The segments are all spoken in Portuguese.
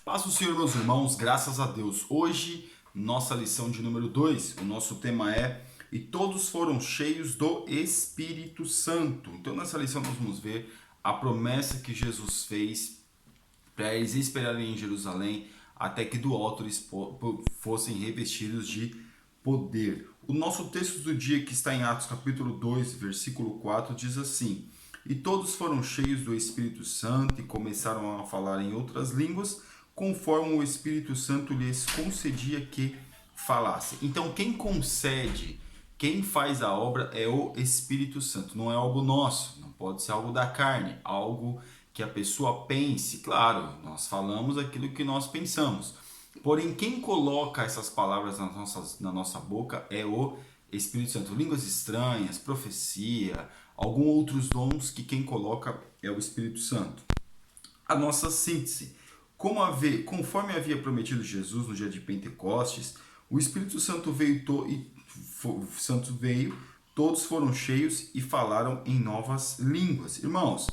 Paz do Senhor, meus irmãos, graças a Deus. Hoje, nossa lição de número 2, o nosso tema é E todos foram cheios do Espírito Santo. Então, nessa lição, nós vamos ver a promessa que Jesus fez para eles esperarem em Jerusalém até que do alto eles fossem revestidos de poder. O nosso texto do dia, que está em Atos capítulo 2, versículo 4, diz assim: E todos foram cheios do Espírito Santo e começaram a falar em outras línguas, conforme o Espírito Santo lhes concedia que falassem. Então, quem concede, quem faz a obra é o Espírito Santo. Não é algo nosso, não pode ser algo da carne, algo que a pessoa pense. Claro, nós falamos aquilo que nós pensamos. Porém, quem coloca essas palavras na nossa boca é o Espírito Santo. Línguas estranhas, profecia, alguns outros dons que quem coloca é o Espírito Santo. A nossa síntese. Conforme havia prometido Jesus no dia de Pentecostes, o Espírito Santo veio, todos foram cheios e falaram em novas línguas. Irmãos,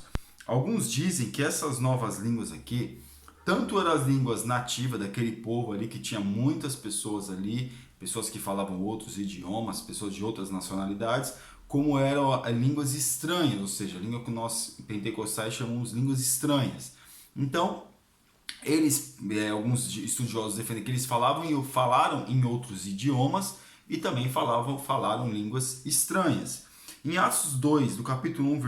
alguns dizem que essas novas línguas aqui, tanto eram as línguas nativas daquele povo ali, que tinha muitas pessoas ali, pessoas que falavam outros idiomas, pessoas de outras nacionalidades, como eram línguas estranhas, ou seja, a língua que nós pentecostais chamamos de línguas estranhas. Então, alguns estudiosos defendem que eles falaram em outros idiomas e também falaram línguas estranhas. Em Atos 2, do capítulo 1,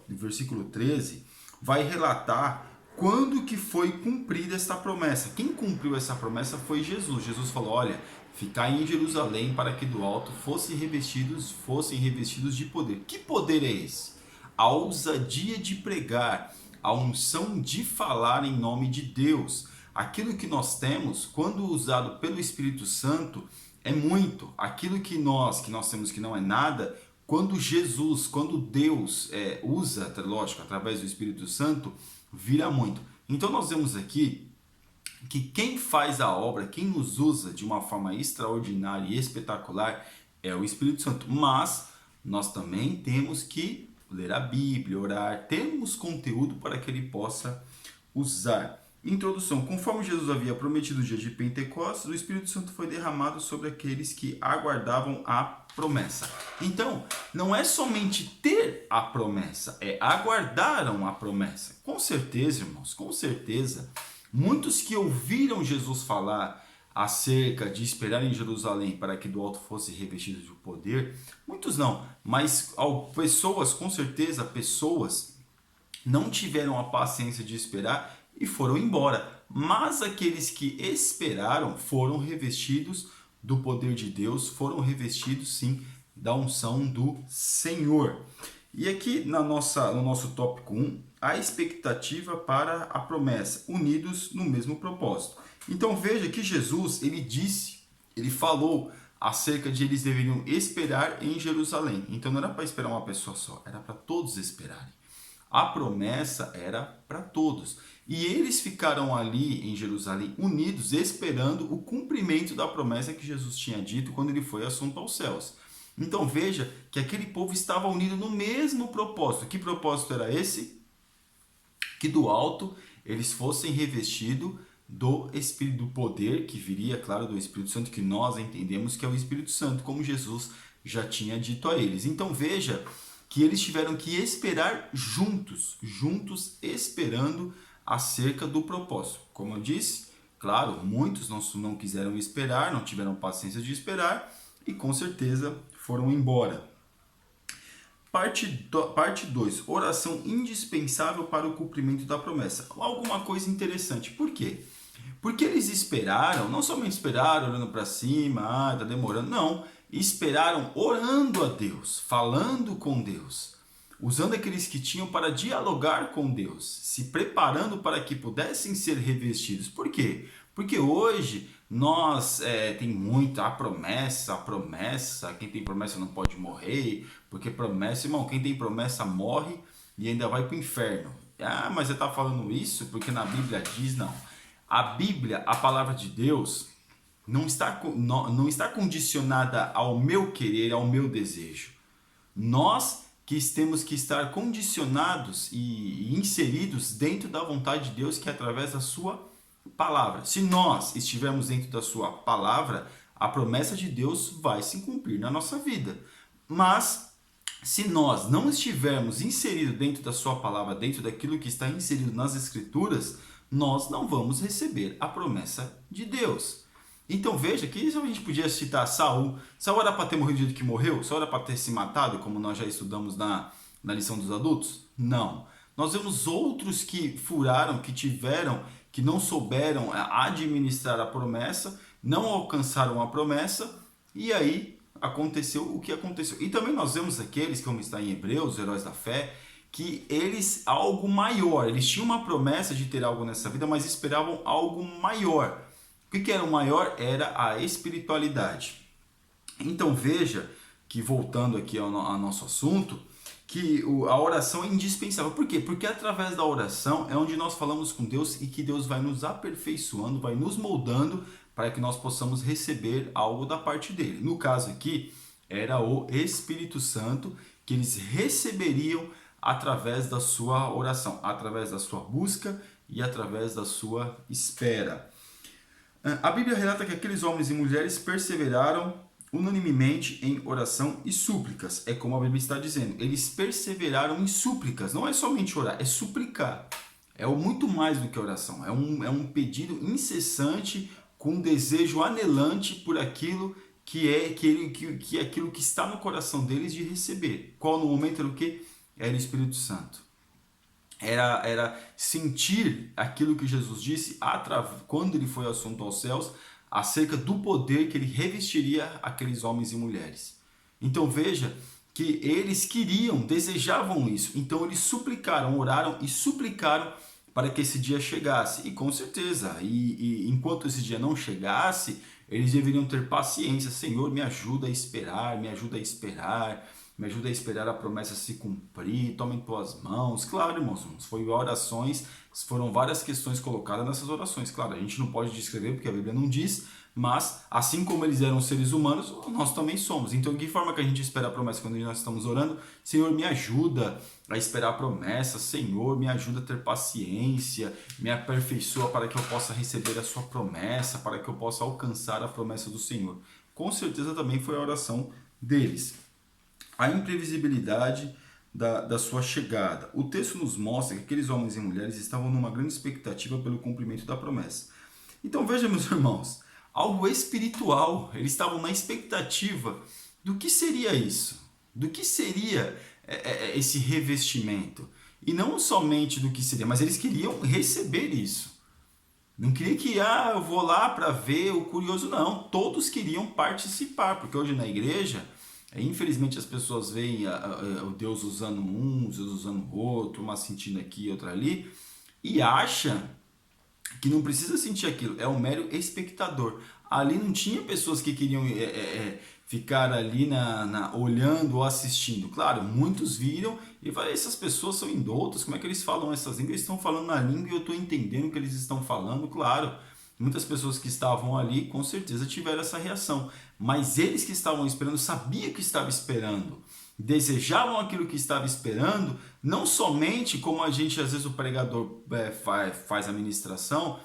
versículo 13, vai relatar quando que foi cumprida esta promessa. Quem cumpriu essa promessa foi Jesus. Jesus falou: olha, ficai em Jerusalém para que do alto fossem revestidos de poder. Que poder é esse? A ousadia de pregar, a unção de falar em nome de Deus. Aquilo que nós temos, quando usado pelo Espírito Santo, é muito. Aquilo que nós temos que não é nada, quando Deus usa, lógico, através do Espírito Santo, vira muito. Então nós vemos aqui que quem faz a obra, quem nos usa de uma forma extraordinária e espetacular é o Espírito Santo. Mas nós também temos que ler a Bíblia, orar, temos conteúdo para que ele possa usar. Introdução. Conforme Jesus havia prometido no dia de Pentecostes, o Espírito Santo foi derramado sobre aqueles que aguardavam a promessa. Então, não é somente ter a promessa, é aguardaram a promessa. Com certeza, irmãos, com certeza, muitos que ouviram Jesus falar acerca de esperar em Jerusalém para que do alto fosse revestido de poder, muitos não, mas pessoas, com certeza, pessoas não tiveram a paciência de esperar e foram embora. Mas aqueles que esperaram foram revestidos do poder de Deus, foram revestidos sim da unção do Senhor. E aqui no nosso tópico 1, a expectativa para a promessa, unidos no mesmo propósito. Então veja que Jesus, ele falou acerca de eles deveriam esperar em Jerusalém. Então não era para esperar uma pessoa só, era para todos esperarem. A promessa era para todos. E eles ficaram ali em Jerusalém unidos, esperando o cumprimento da promessa que Jesus tinha dito quando ele foi assunto aos céus. Então veja que aquele povo estava unido no mesmo propósito. Que propósito era esse? Que do alto eles fossem revestidos do Espírito do poder, que viria, claro, do Espírito Santo, que nós entendemos que é o Espírito Santo, como Jesus já tinha dito a eles. Então veja que eles tiveram que esperar juntos esperando acerca do propósito. Como eu disse, claro, muitos não quiseram esperar, não tiveram paciência de esperar e com certeza foram embora. Parte 2, oração indispensável para o cumprimento da promessa. Alguma coisa interessante, por quê? Porque eles esperaram, não somente esperaram olhando para cima, está demorando, não, esperaram orando a Deus, falando com Deus, usando aqueles que tinham para dialogar com Deus, se preparando para que pudessem ser revestidos. Por quê? Porque hoje nós tem muito a promessa, quem tem promessa não pode morrer, porque promessa, irmão, quem tem promessa morre e ainda vai para o inferno. Ah, mas você está falando isso porque na Bíblia diz, não. A Bíblia, a palavra de Deus, não está condicionada ao meu querer, ao meu desejo. Nós que temos que estar condicionados e inseridos dentro da vontade de Deus, que é através da sua palavra. Se nós estivermos dentro da sua palavra, a promessa de Deus vai se cumprir na nossa vida. Mas se nós não estivermos inseridos dentro da sua palavra, dentro daquilo que está inserido nas escrituras, nós não vamos receber a promessa de Deus. Então veja que a gente podia citar Saul. Saul era para ter morrido do jeito que morreu? Saul era para ter se matado, como nós já estudamos na lição dos adultos? Não. Nós vemos outros que furaram, que tiveram, que não souberam administrar a promessa, não alcançaram a promessa, e aí aconteceu o que aconteceu. E também nós vemos aqueles, como está em Hebreus, os heróis da fé, que eles, algo maior, eles tinham uma promessa de ter algo nessa vida, mas esperavam algo maior. O que era o maior? Era a espiritualidade. Então veja que, voltando aqui ao nosso assunto, que a oração é indispensável. Por quê? Porque através da oração é onde nós falamos com Deus e que Deus vai nos aperfeiçoando, vai nos moldando para que nós possamos receber algo da parte dele. No caso aqui, era o Espírito Santo que eles receberiam através da sua oração, através da sua busca e através da sua espera. A Bíblia relata que aqueles homens e mulheres perseveraram unanimemente em oração e súplicas. É como a Bíblia está dizendo. Eles perseveraram em súplicas. Não é somente orar, é suplicar. É muito mais do que oração. É um pedido incessante, com um desejo anelante por aquilo que é aquilo que está no coração deles de receber. Qual no momento era o quê? Era o Espírito Santo. Era sentir aquilo que Jesus disse quando ele foi assunto aos céus, acerca do poder que ele revestiria aqueles homens e mulheres. Então veja que eles desejavam isso. Então eles suplicaram, oraram e suplicaram para que esse dia chegasse. E com certeza, enquanto esse dia não chegasse, eles deveriam ter paciência. Senhor, me ajuda a esperar, me ajuda a esperar. Me ajuda a esperar a promessa se cumprir, toma em tuas mãos. Claro, irmãos, foram várias questões colocadas nessas orações. Claro, a gente não pode descrever porque a Bíblia não diz, mas assim como eles eram seres humanos, nós também somos. Então, de que forma que a gente espera a promessa quando nós estamos orando? Senhor, me ajuda a esperar a promessa. Senhor, me ajuda a ter paciência, me aperfeiçoa para que eu possa receber a sua promessa, para que eu possa alcançar a promessa do Senhor. Com certeza também foi a oração deles. A imprevisibilidade da sua chegada. O texto nos mostra que aqueles homens e mulheres estavam numa grande expectativa pelo cumprimento da promessa. Então veja, meus irmãos, algo espiritual. Eles estavam na expectativa do que seria isso, do que seria esse revestimento. E não somente do que seria, mas eles queriam receber isso. Não queria que, eu vou lá para ver o curioso, não. Todos queriam participar, porque hoje na igreja, infelizmente as pessoas veem o Deus usando um, Deus usando outro, uma sentindo aqui, outra ali, e acha que não precisa sentir aquilo, é um mero espectador. Ali não tinha pessoas que queriam ficar ali olhando ou assistindo. Claro, muitos viram e falaram, essas pessoas são indoutas, como é que eles falam essas línguas? Eles estão falando na língua e eu estou entendendo o que eles estão falando, claro. Muitas pessoas que estavam ali, com certeza, tiveram essa reação. Mas eles que estavam esperando, sabiam o que estava esperando. Desejavam aquilo que estava esperando, não somente como a gente, às vezes o pregador faz a ministração,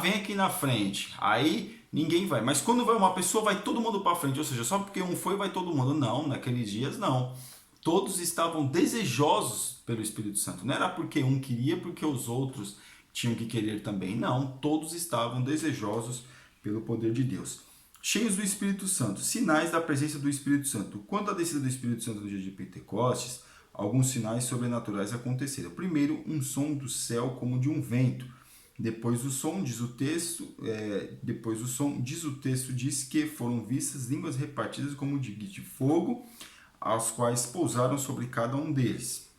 vem aqui na frente, aí ninguém vai. Mas quando vai uma pessoa, vai todo mundo para frente, ou seja, só porque um foi, vai todo mundo. Não, naqueles dias não. Todos estavam desejosos pelo Espírito Santo. Não era porque um queria, porque os outros tinham que querer também. Não, todos estavam desejosos pelo poder de Deus. Cheios do Espírito Santo, sinais da presença do Espírito Santo. Quanto à descida do Espírito Santo no dia de Pentecostes, alguns sinais sobrenaturais aconteceram. Primeiro, um som do céu como de um vento. Depois o som, diz o texto, diz que foram vistas línguas repartidas como de fogo, as quais pousaram sobre cada um deles.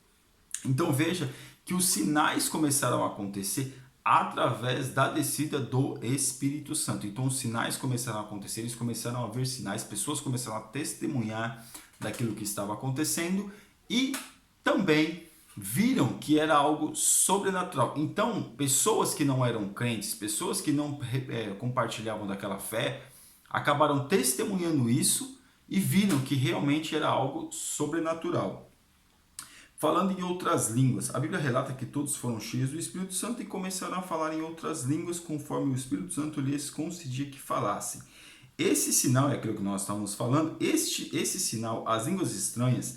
Então veja que os sinais começaram a acontecer através da descida do Espírito Santo. Então os sinais começaram a acontecer, eles começaram a ver sinais, pessoas começaram a testemunhar daquilo que estava acontecendo e também viram que era algo sobrenatural. Então pessoas que não eram crentes, pessoas que não compartilhavam daquela fé, acabaram testemunhando isso e viram que realmente era algo sobrenatural. falando em outras línguas. A Bíblia relata que todos foram cheios do Espírito Santo e começaram a falar em outras línguas conforme o Espírito Santo lhes concedia que falassem. Esse sinal, é aquilo que nós estávamos falando, esse sinal, as línguas estranhas,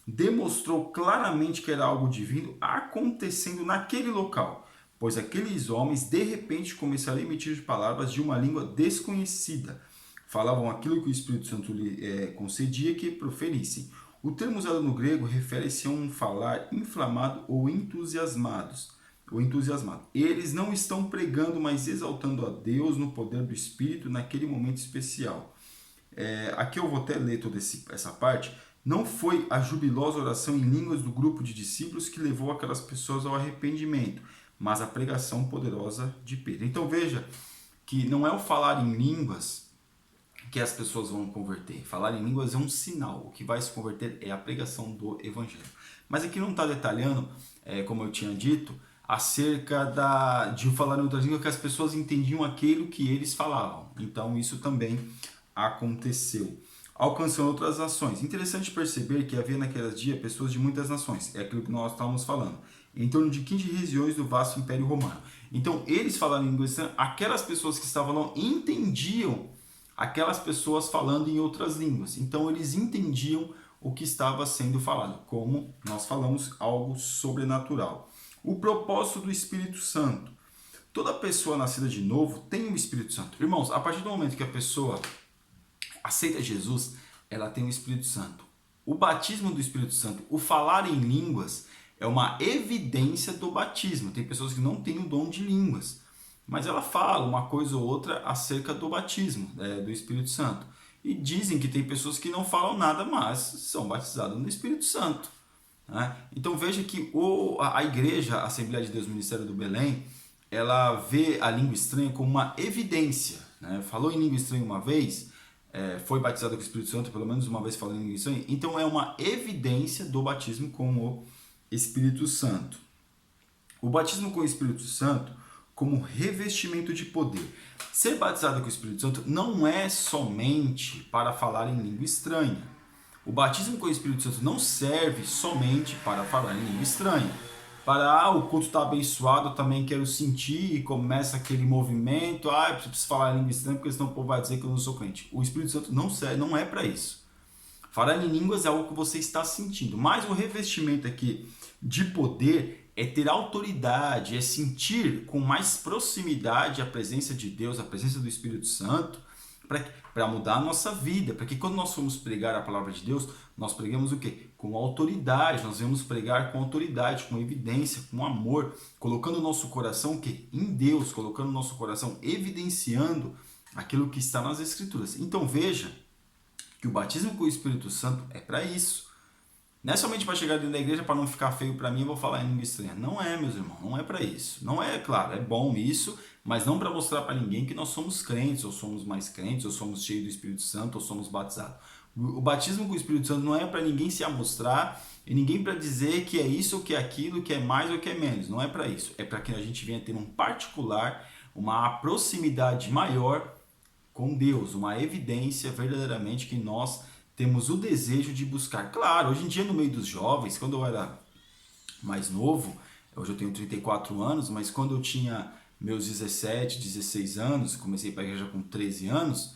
demonstrou claramente que era algo divino acontecendo naquele local, pois aqueles homens de repente começaram a emitir palavras de uma língua desconhecida. Falavam aquilo que o Espírito Santo lhe concedia que proferissem. O termo usado no grego refere-se a um falar inflamado ou entusiasmado. Eles não estão pregando, mas exaltando a Deus no poder do Espírito naquele momento especial. Aqui eu vou até ler toda essa parte. Não foi a jubilosa oração em línguas do grupo de discípulos que levou aquelas pessoas ao arrependimento, mas a pregação poderosa de Pedro. Então veja que não é o falar em línguas que as pessoas vão converter. Falar em línguas é um sinal. O que vai se converter é a pregação do Evangelho. Mas aqui não está detalhando, como eu tinha dito, acerca de falar em outras línguas, que as pessoas entendiam aquilo que eles falavam. Então isso também aconteceu. Alcançando outras nações. Interessante perceber que havia naqueles dias pessoas de muitas nações. É aquilo que nós estávamos falando. Em torno de 15 regiões do vasto Império Romano. Então eles falaram em língua estranha, aquelas pessoas que estavam lá entendiam aquelas pessoas falando em outras línguas. Então eles entendiam o que estava sendo falado, como nós falamos, algo sobrenatural. O propósito do Espírito Santo. Toda pessoa nascida de novo tem o Espírito Santo. Irmãos, a partir do momento que a pessoa aceita Jesus, ela tem o Espírito Santo. O batismo do Espírito Santo, o falar em línguas, é uma evidência do batismo. Tem pessoas que não têm o dom de línguas, mas ela fala uma coisa ou outra acerca do batismo do Espírito Santo. E dizem que tem pessoas que não falam nada, mas são batizadas no Espírito Santo. Né? Então veja que a igreja, a Assembleia de Deus Ministério do Belém, ela vê a língua estranha como uma evidência. Né? Falou em língua estranha uma vez, foi batizado com o Espírito Santo, pelo menos uma vez falando em língua estranha, então é uma evidência do batismo com o Espírito Santo. O batismo com o Espírito Santo como revestimento de poder. Ser batizado com o Espírito Santo não é somente para falar em língua estranha. O batismo com o Espírito Santo não serve somente para falar em língua estranha. Para o culto está abençoado, eu também quero sentir, e começa aquele movimento, eu preciso falar em língua estranha porque senão o povo vai dizer que eu não sou crente. O Espírito Santo não serve, não é para isso. Falar em línguas é algo que você está sentindo, mas o revestimento aqui de poder é ter autoridade, é sentir com mais proximidade a presença de Deus, a presença do Espírito Santo, para mudar a nossa vida, para que quando nós formos pregar a palavra de Deus, nós pregamos o quê? Com autoridade, nós vamos pregar com autoridade, com evidência, com amor, colocando o nosso coração o quê? Em Deus, colocando o nosso coração, evidenciando aquilo que está nas Escrituras. Então veja que o batismo com o Espírito Santo é para isso. Não é somente para chegar dentro da igreja para não ficar feio para mim eu vou falar em língua estranha. Não é, meus irmãos, não é para isso. Não é, claro, é bom isso, mas não para mostrar para ninguém que nós somos crentes, ou somos mais crentes, ou somos cheios do Espírito Santo, ou somos batizados. O batismo com o Espírito Santo não é para ninguém se amostrar e ninguém para dizer que é isso, ou que é aquilo, que é mais ou que é menos. Não é para isso. É para que a gente venha ter um particular, uma proximidade maior com Deus, uma evidência verdadeiramente que nós temos o desejo de buscar. Claro, hoje em dia no meio dos jovens, quando eu era mais novo, hoje eu tenho 34 anos, mas quando eu tinha meus 17, 16 anos, comecei para a igreja com 13 anos,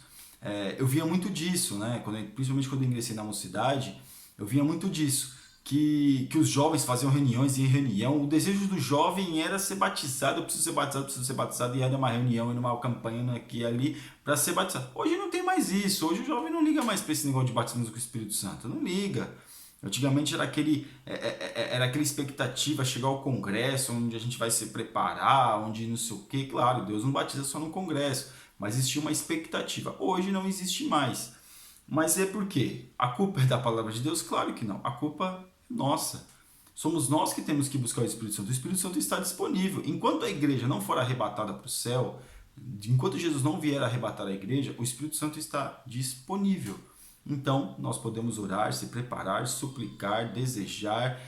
eu via muito disso, né? Principalmente quando eu ingressei na mocidade, eu via muito disso. Que os jovens faziam reuniões e em reunião, o desejo do jovem era ser batizado, eu preciso ser batizado, e era uma reunião, e numa campanha aqui e ali, para ser batizado. Hoje não tem mais isso, hoje o jovem não liga mais para esse negócio de batismo com o Espírito Santo, não liga. Antigamente era aquela expectativa, chegar ao congresso, onde a gente vai se preparar, onde não sei o que, claro, Deus não batiza só no congresso, mas existia uma expectativa, hoje não existe mais. Mas é por quê? A culpa é da palavra de Deus? Claro que não, a culpa nossa. Somos nós que temos que buscar o Espírito Santo. O Espírito Santo está disponível. Enquanto a igreja não for arrebatada para o céu, enquanto Jesus não vier arrebatar a igreja, o Espírito Santo está disponível. Então, nós podemos orar, se preparar, suplicar, desejar.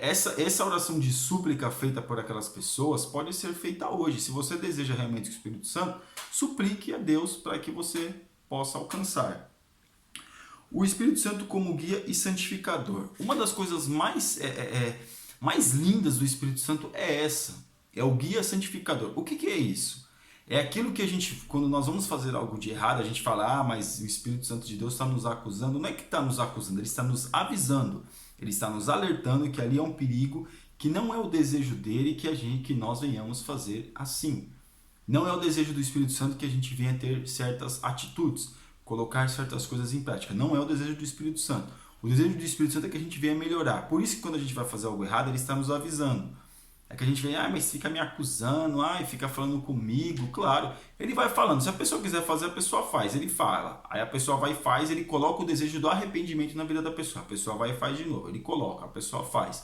Essa oração de súplica feita por aquelas pessoas pode ser feita hoje. Se você deseja realmente o Espírito Santo, suplique a Deus para que você possa alcançar. O Espírito Santo como guia e santificador. Uma das coisas mais lindas do Espírito Santo é essa. É o guia santificador. O que é isso? É aquilo que a gente, quando nós vamos fazer algo de errado, a gente fala, mas o Espírito Santo de Deus está nos acusando. Não é que está nos acusando, ele está nos avisando. Ele está nos alertando que ali é um perigo, que não é o desejo dele que nós venhamos fazer assim. Não é o desejo do Espírito Santo que a gente venha ter certas atitudes, colocar certas coisas em prática. Não é o desejo do Espírito Santo. O desejo do Espírito Santo é que a gente venha melhorar. Por isso que quando a gente vai fazer algo errado, ele está nos avisando. É que a gente vem, mas fica me acusando, fica falando comigo. Claro, ele vai falando. Se a pessoa quiser fazer, a pessoa faz. Ele fala. Aí a pessoa vai e faz, ele coloca o desejo do arrependimento na vida da pessoa. A pessoa vai e faz de novo. Ele coloca, a pessoa faz.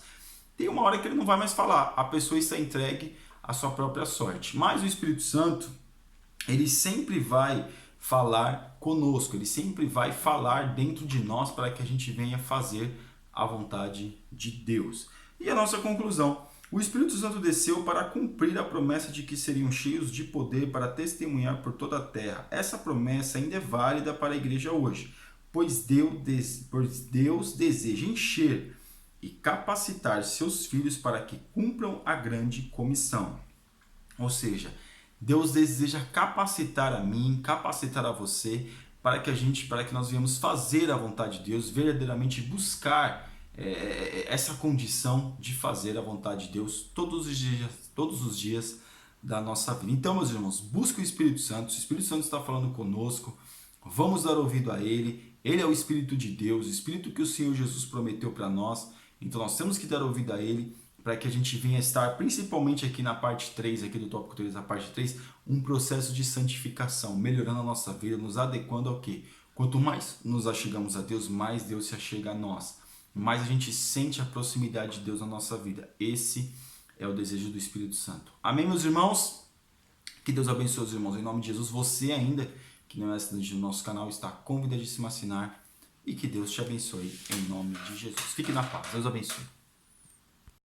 Tem uma hora que ele não vai mais falar. A pessoa está entregue à sua própria sorte. Mas o Espírito Santo, ele sempre vai falar conosco. Ele sempre vai falar dentro de nós para que a gente venha fazer a vontade de Deus. E a nossa conclusão. O Espírito Santo desceu para cumprir a promessa de que seriam cheios de poder para testemunhar por toda a terra. Essa promessa ainda é válida para a igreja hoje, pois Deus deseja encher e capacitar seus filhos para que cumpram a grande comissão. Ou seja, Deus deseja capacitar a mim, capacitar a você, para que nós venhamos fazer a vontade de Deus, verdadeiramente buscar essa condição de fazer a vontade de Deus todos os dias da nossa vida. Então, meus irmãos, busque o Espírito Santo. O Espírito Santo está falando conosco. Vamos dar ouvido a Ele. Ele é o Espírito de Deus, o Espírito que o Senhor Jesus prometeu para nós. Então, nós temos que dar ouvido a Ele para que a gente venha estar, principalmente aqui na parte 3, aqui do tópico 3, a parte 3, um processo de santificação, melhorando a nossa vida, nos adequando ao quê? Quanto mais nos achegamos a Deus, mais Deus se achega a nós. Mais a gente sente a proximidade de Deus na nossa vida. Esse é o desejo do Espírito Santo. Amém, meus irmãos? Que Deus abençoe os irmãos. Em nome de Jesus, você ainda que não é assinante do nosso canal, está convidadíssimo a assinar. E que Deus te abençoe em nome de Jesus. Fique na paz. Deus abençoe.